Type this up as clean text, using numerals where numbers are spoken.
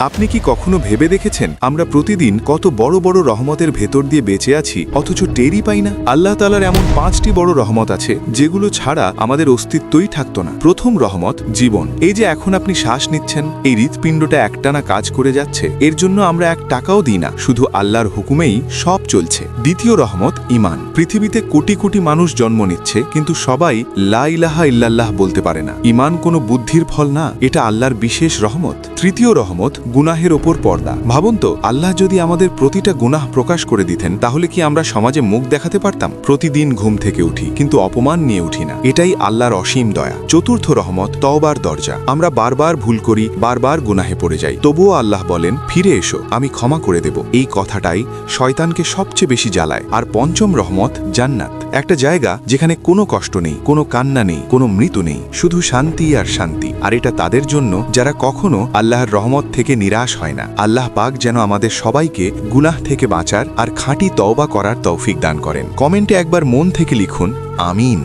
আপনি কি কখনো ভেবে দেখেছেন আমরা প্রতিদিন কত বড় বড় রহমতের ভেতর দিয়ে বেঁচে আছি অথচ টেরই পাই না? আল্লাহ তাআলার এমন 5টি বড় রহমত আছে যেগুলো ছাড়া আমাদের অস্তিত্বই থাকতো না। প্রথম রহমত জীবন। এই যে এখন আপনি শ্বাস নিচ্ছেন, এই হৃৎপিণ্ডটা একটানা কাজ করে যাচ্ছে, এর জন্য আমরা 1 টাকাও দিই না, শুধু আল্লাহর হুকুমেই সব চলছে। দ্বিতীয় রহমত ঈমান। পৃথিবীতে কোটি কোটি মানুষ জন্ম নিচ্ছে, কিন্তু সবাই লা ইলাহা ইল্লাল্লাহ বলতে পারে না। ঈমান কোনো বুদ্ধির ফল না, এটা আল্লাহর বিশেষ রহমত। তৃতীয় রহমত গুনাহের ওপর পর্দা। ভাবুন তো, আল্লাহ যদি আমাদের প্রতিটা গুনাহ প্রকাশ করে দিতেন, তাহলে কি আমরা সমাজে মুখ দেখাতে পারতাম? প্রতিদিন ঘুম থেকে উঠি, কিন্তু অপমান নিয়ে উঠি না। এটাই আল্লাহর অসীম দয়া। চতুর্থ রহমত তওবার দরজা। আমরা বারবার ভুল করি, বারবার গুনাহে পড়ে যাই, তবুও আল্লাহ বলেন ফিরে এসো, আমি ক্ষমা করে দেব। এই কথাটাই শয়তানকে সবচেয়ে বেশি জ্বালায়। আর পঞ্চম রহমত জান্নাত। একটা জায়গা যেখানে কোনো কষ্ট নেই, কোনো কান্না নেই, কোনো মৃত্যু নেই, শুধু শান্তি আর শান্তি। আর এটা তাদের জন্য যারা কখনো আল্লাহর রহমত থেকে নিরাশ হয় না। আল্লাহ পাক যেন আমাদের সবাইকে গুনাহ থেকে বাঁচার আর খাঁটি তওবা করার তৌফিক দান করেন। কমেন্টে একবার মন থেকে লিখুন আমিন।